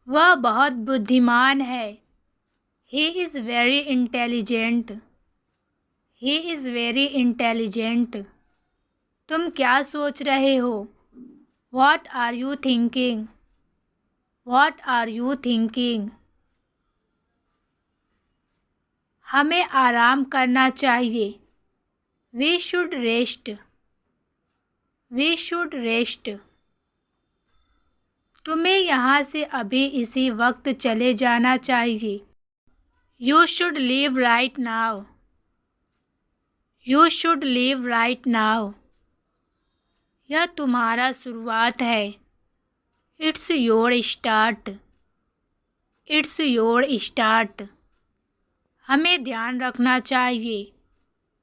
वह बहुत बुद्धिमान है। He is very intelligent. He is very intelligent. तुम क्या सोच रहे हो? What are you thinking? What are you thinking? हमें आराम करना चाहिए। We should rest. We should rest. तुम्हें यहाँ से अभी इसी वक्त चले जाना चाहिए। You should leave right now. You should leave right now. यह तुम्हारा शुरुआत है। It's your start. It's your start. हमें ध्यान रखना चाहिए।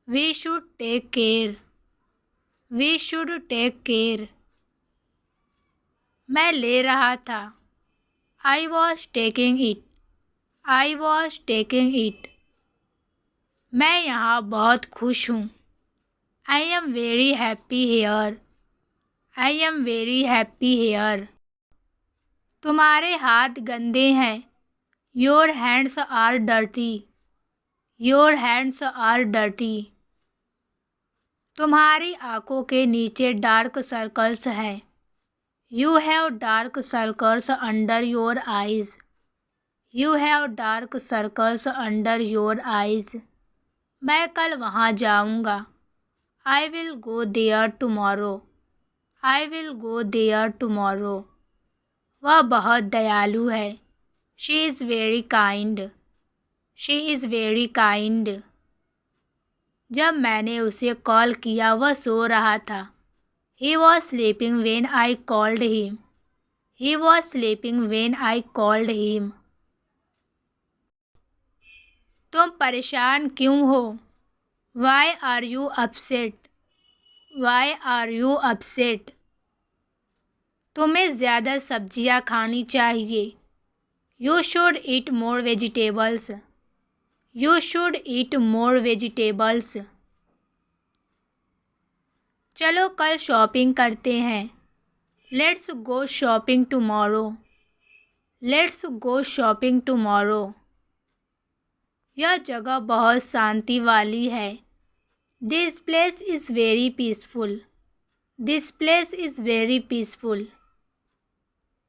We should take care. We should take care. मैं ले रहा था। I was taking it. I was taking it. मैं यहाँ बहुत खुश हूँ। I am very happy here. I am very happy here. तुम्हारे हाथ गंदे हैं। Your hands are dirty. Your hands are dirty. तुम्हारी आंखों के नीचे डार्क सर्कल्स हैं। You have dark circles under your eyes. You have dark circles under your eyes. मैं कल वहाँ जाऊँगा। I will go there tomorrow. I will go there tomorrow. वह बहुत दयालु है। She is very kind. She is very kind. जब मैंने उसे कॉल किया वह सो रहा था। He was sleeping when I called him. He was sleeping when I called him. तुम परेशान क्यों हो? Why are you upset? Why are you upset? तुम्हें ज़्यादा सब्जियाँ खानी चाहिए। You should eat more vegetables. You should eat more vegetables. चलो कल शॉपिंग करते हैं। Let's go shopping tomorrow. Let's go shopping tomorrow. यह जगह बहुत शांति वाली है। This place is very peaceful. This place is very peaceful.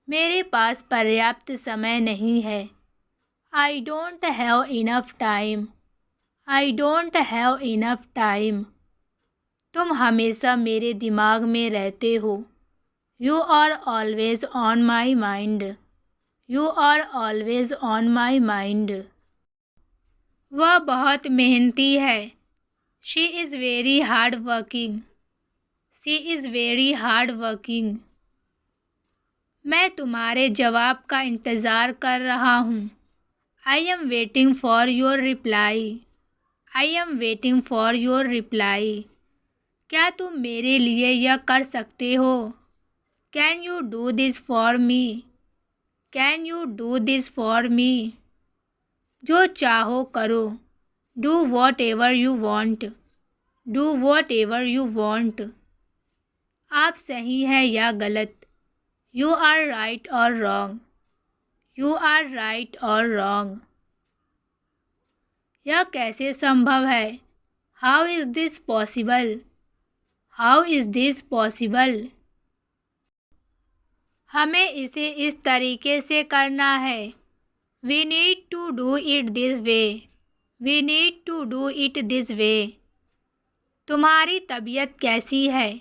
मेरे पास पर्याप्त समय नहीं है। I don't have enough time. I don't have enough time. तुम हमेशा मेरे दिमाग में रहते हो। You are always on my mind. You are always on my mind. वह बहुत मेहनती है। She is very hard working. She is very hard working. मैं तुम्हारे जवाब का इंतज़ार कर रहा हूँ। I am waiting for your reply. I am waiting for your reply. क्या तुम मेरे लिए यह कर सकते हो? Can you do this for me? Can you do this for me? जो चाहो करो। Do whatever you want. Do whatever you want. आप सही हैं या गलत? You are right or wrong. You are right or wrong. यह कैसे संभव है? How is this possible? How is this possible? हमें इसे इस तरीके से करना है। We need to do it this way. We need to do it this way. तुम्हारी तबीयत कैसी है?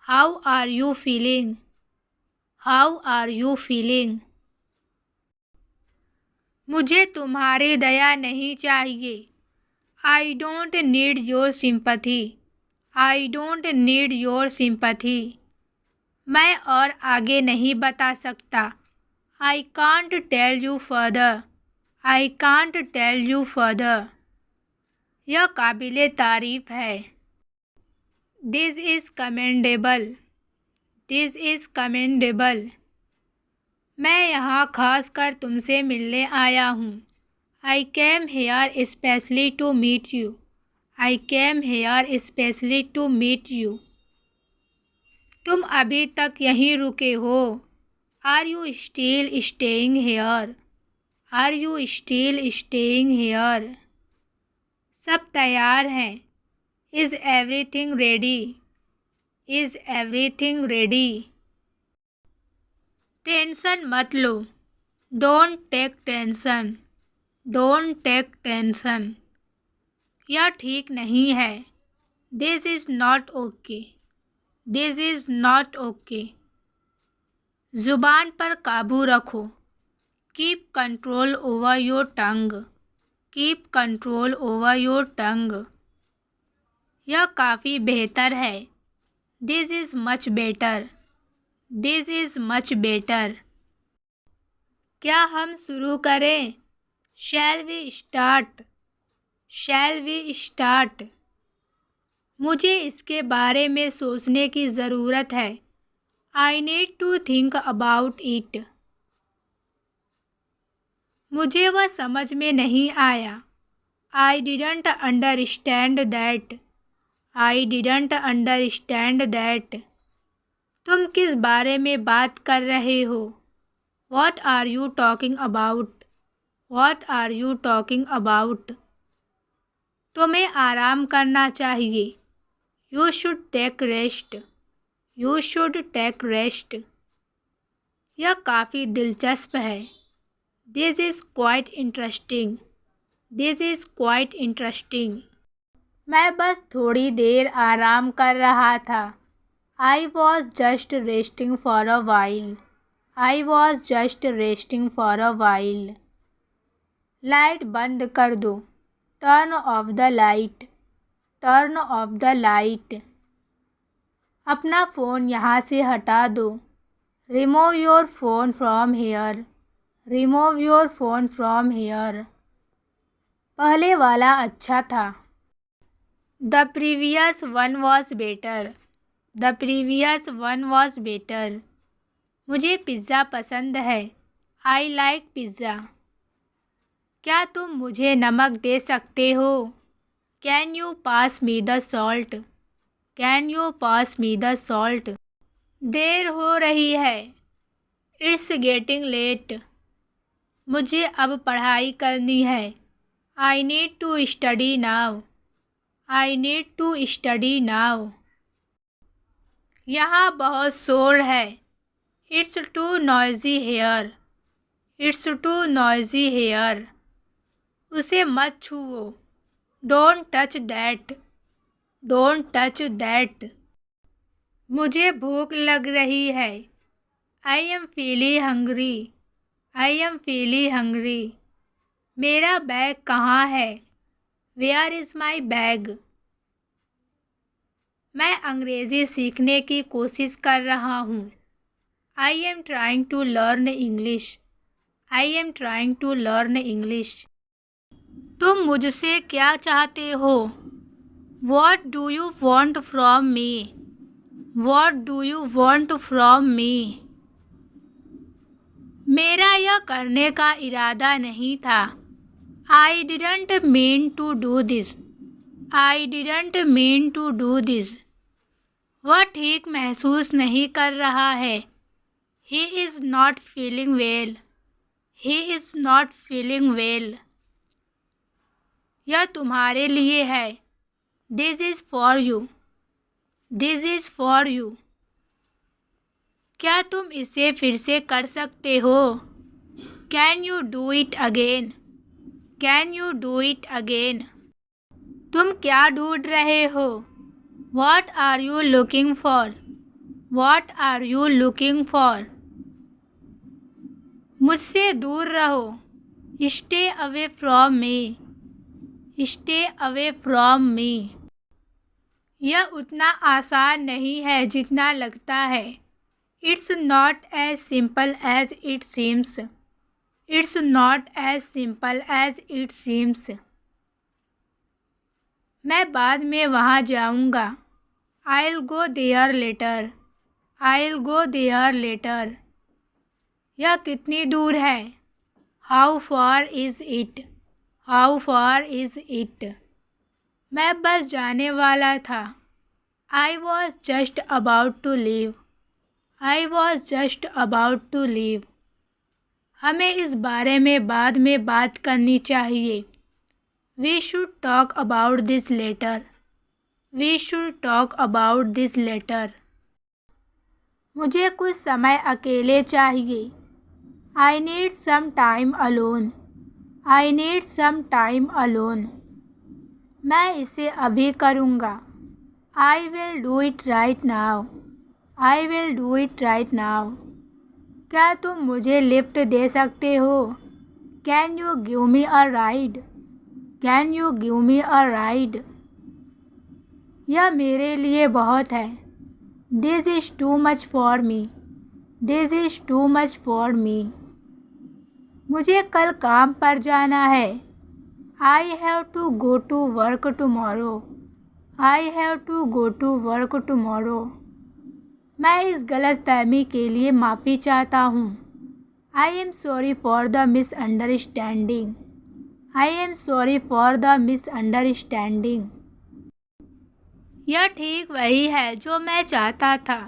How are you feeling? How are you feeling? मुझे तुम्हारी दया नहीं चाहिए। I don't need your sympathy. I don't need your sympathy. मैं और आगे नहीं बता सकता। I can't tell you further. I can't tell you further. यह काबिले तारीफ़ है। This is commendable. This is commendable. मैं यहाँ खास कर तुमसे मिलने आया हूँ। I came here especially to meet you. I came here especially to meet you. तुम अभी तक यहीं रुके हो। Are you still staying here? Are you still staying here? सब तैयार हैं। Is everything ready? Is everything ready? Tension मत लो। Don't take tension. Don't take tension. यह ठीक नहीं है। This is not okay. This is not okay. ज़ुबान पर काबू रखो। Keep control over your tongue. Keep control over your tongue. यह काफ़ी बेहतर है। This is much better. This is much better. क्या हम शुरू करें? Shall we start? Shall we start? मुझे इसके बारे में सोचने की ज़रूरत है। I need to think about it. मुझे वह समझ में नहीं आया। I didn't understand that. I didn't understand that. तुम किस बारे में बात कर रहे हो? What are you talking about? What are you talking about? तुम्हें आराम करना चाहिए। You should take rest. You should take rest. यह काफ़ी दिलचस्प है। This is quite interesting. This is quite interesting. मैं बस थोड़ी देर आराम कर रहा था। I was just resting for a while. I was just resting for a while. Light बंद कर दो। Turn off the light. Turn off the light. अपना फ़ोन यहाँ से हटा दो। Remove your phone from here. Remove your phone from here. पहले वाला अच्छा था। The previous one was better. The previous one was better. मुझे पिज़्ज़ा पसंद है। I like pizza. क्या तुम मुझे नमक दे सकते हो? Can you pass me the salt? Can you pass me the salt? देर हो रही है। It's getting late. मुझे अब पढ़ाई करनी है। I need to study now. I need to study now. यहाँ बहुत शोर है। It's too noisy here. It's too noisy here. उसे मत छुओ। Don't touch that. Don't touch that. मुझे भूख लग रही है। I am feeling hungry. I am feeling hungry. मेरा बैग कहाँ है? Where is my bag? मैं अंग्रेज़ी सीखने की कोशिश कर रहा हूँ। I am trying to learn English. I am trying to learn English. तुम मुझसे क्या चाहते हो? What do you want from me? What do you want from me? मेरा यह करने का इरादा नहीं था। I didn't mean to do this. I didn't mean to do this. वह ठीक महसूस नहीं कर रहा है। He is not feeling well. He is not feeling well. यह तुम्हारे लिए है। This is for you. This is for you. क्या तुम इसे फिर से कर सकते हो? Can you do it again? Can you do it again? तुम क्या ढूंढ रहे हो? What are you looking for? What are you looking for? मुझसे दूर रहो। Stay away from me. Stay away from me. यह उतना आसान नहीं है जितना लगता है। It's not as simple as it seems. It's not as simple as it seems. मैं बाद में वहाँ जाऊँगा। I'll go there later. I'll go there later. यह कितनी दूर है? How far is it? How far is it? मैं बस जाने वाला था। I was just about to leave. I was just about to leave. हमें इस बारे में बाद में बात करनी चाहिए. We should talk about this later. We should talk about this later. मुझे कुछ समय अकेले चाहिए. I need some time alone. I need some time alone. मैं इसे अभी करूँगा. I will do it right now. I will do it right now. क्या तुम मुझे लिफ्ट दे सकते हो? Can you give me a ride? Can you give me a ride? यह मेरे लिए बहुत है. This is too much for me. This is too much for me. मुझे कल काम पर जाना है. I have to go to work tomorrow. I have to go to work tomorrow. मैं इस गलतफहमी के लिए माफ़ी चाहता हूँ. I am sorry for the misunderstanding. I am sorry for the misunderstanding. यह ठीक वही है जो मैं चाहता था.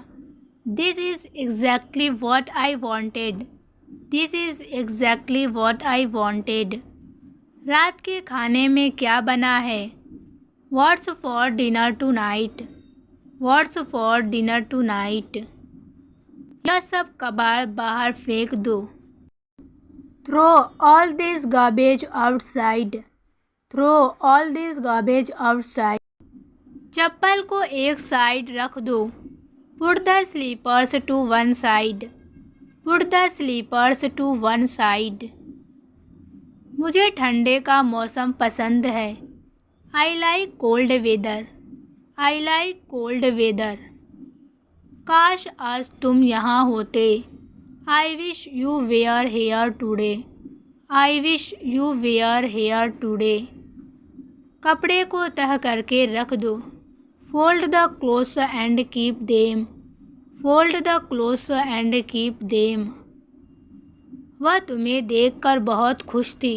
This is exactly what I wanted. This is exactly what I wanted. रात के खाने में क्या बना है? What's for dinner tonight? What's for dinner tonight? यह सब कबाड़ बाहर फेंक दो. Throw all this garbage outside. Throw all this garbage outside. चप्पल को एक साइड रख दो. Put the slippers to one side. Put the slippers to one side. मुझे ठंडे का मौसम पसंद है. I like cold weather. I like cold weather. काश आज तुम यहाँ होते. I wish you were here today. I wish you were here today. कपड़े को तह करके रख दो. Fold the clothes and keep them. Fold the clothes and keep them. वह तुम्हें देखकर बहुत खुश थी.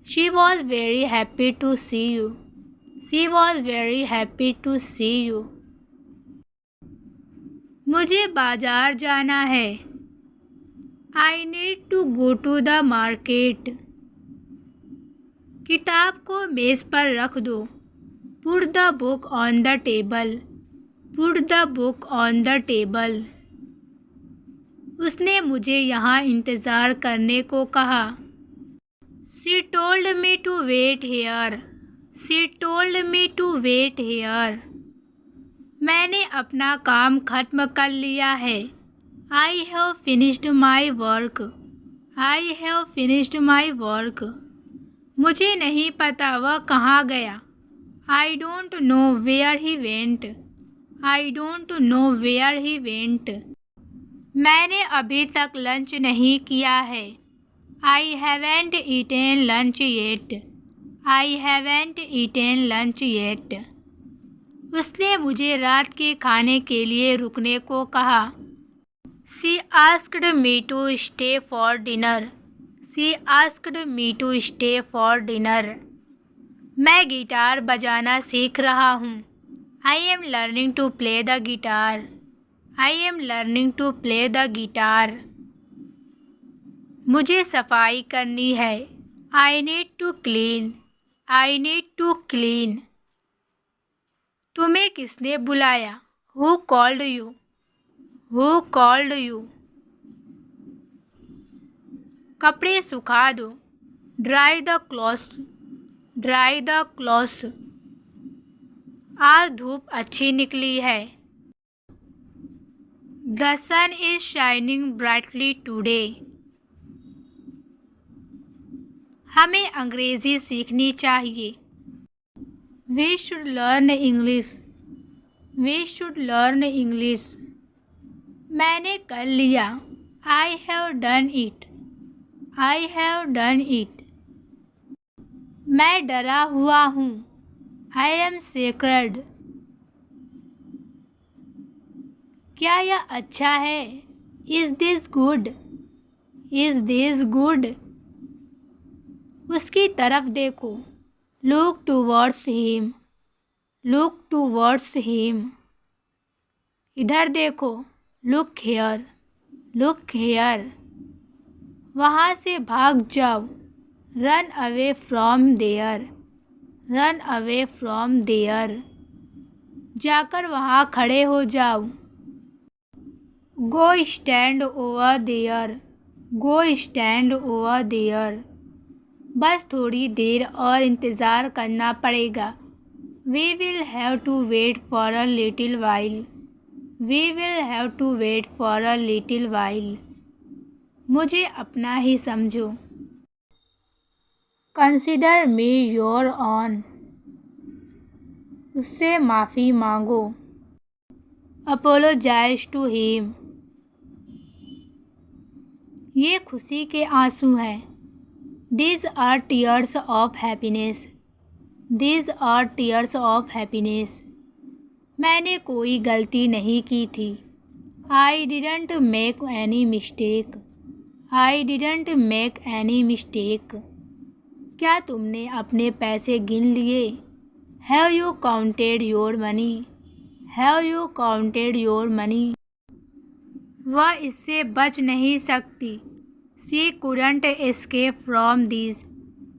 She was very happy to see you. She was very happy to see you. मुझे बाजार जाना है. I need to go to the market. किताब को मेज पर रख दो. Put the book on the table. Put the book on the table. उसने मुझे यहाँ इंतज़ार करने को कहा. She told me to wait here. She told me to wait here. मैंने अपना काम खत्म कर लिया है. I have finished my work. I have finished my work. मुझे नहीं पता वह कहाँ गया. I don't know where he went. I don't know where he went. मैंने अभी तक लंच नहीं किया है. I haven't eaten lunch yet. I haven't eaten lunch yet. उसने मुझे रात के खाने के लिए रुकने को कहा. She asked me to stay for dinner. She asked me to stay for dinner. मैं गिटार बजाना सीख रहा हूँ. I am learning to play the guitar. I am learning to play the guitar. मुझे सफाई करनी है. I need to clean. I need to clean. तुम्हें किसने बुलाया? Who called you? Who called you? कपड़े सुखा दो. Dry the clothes. Dry the clothes. आज धूप अच्छी निकली है. The sun is shining brightly today. हमें अंग्रेज़ी सीखनी चाहिए. We should learn English. We should learn English. मैंने कर लिया. I have done it. I have done it. मैं डरा हुआ हूँ. I am scared. क्या यह अच्छा है? Is this good? Is this good? उसकी तरफ देखो. Look towards him. Look towards him. इधर देखो. Look here, look here. वहाँ से भाग जाओ, run away from there, run away from there. जाकर वहाँ खड़े हो जाओ, go stand over there, go stand over there. बस थोड़ी देर और इंतज़ार करना पड़ेगा। We will have to wait for a little while, we will have to wait for a little while. मुझे अपना ही समझो, कंसिडर मी योर ऑन, उससे माफ़ी मांगो, अपोलोजाइज टू हिम। ये खुशी के आंसू हैं, these are tears of happiness, these are tears of happiness. मैंने कोई गलती नहीं की थी, I didn't make any mistake, I didn't make any mistake. क्या तुमने अपने पैसे गिन लिए? Have you counted your money, have you counted your money. वह इससे बच नहीं सकती, she couldn't escape from this,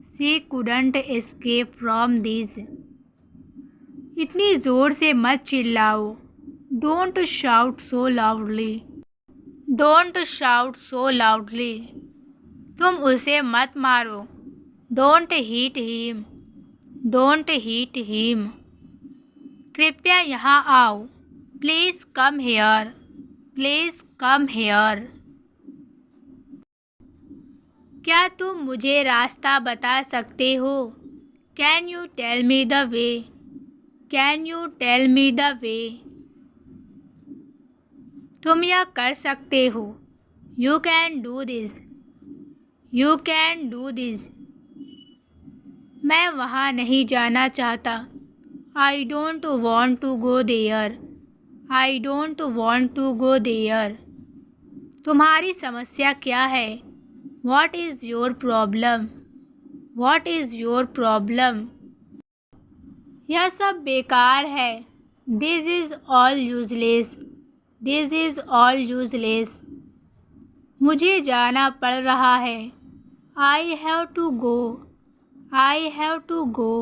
she couldn't escape from this. इतनी ज़ोर से मत चिल्लाओ, don't shout so loudly, don't shout so loudly. तुम उसे मत मारो, don't hit him, don't hit him. कृपया यहाँ आओ, please come here, please come here. क्या तुम मुझे रास्ता बता सकते हो? Can you tell me the way, can you tell me the way. तुम यह कर सकते हो, you can do this, you can do this. मैं वहाँ नहीं जाना चाहता, I don't want to go there, I don't want to go there. तुम्हारी समस्या क्या है? What is your problem, what is your problem. यह सब बेकार है, this is all useless, this is all useless. मुझे जाना पड़ रहा है, I have to go, I have to go.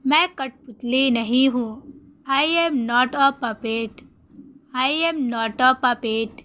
मैं कठपुतली नहीं हूँ, I am not a puppet, I am not a puppet.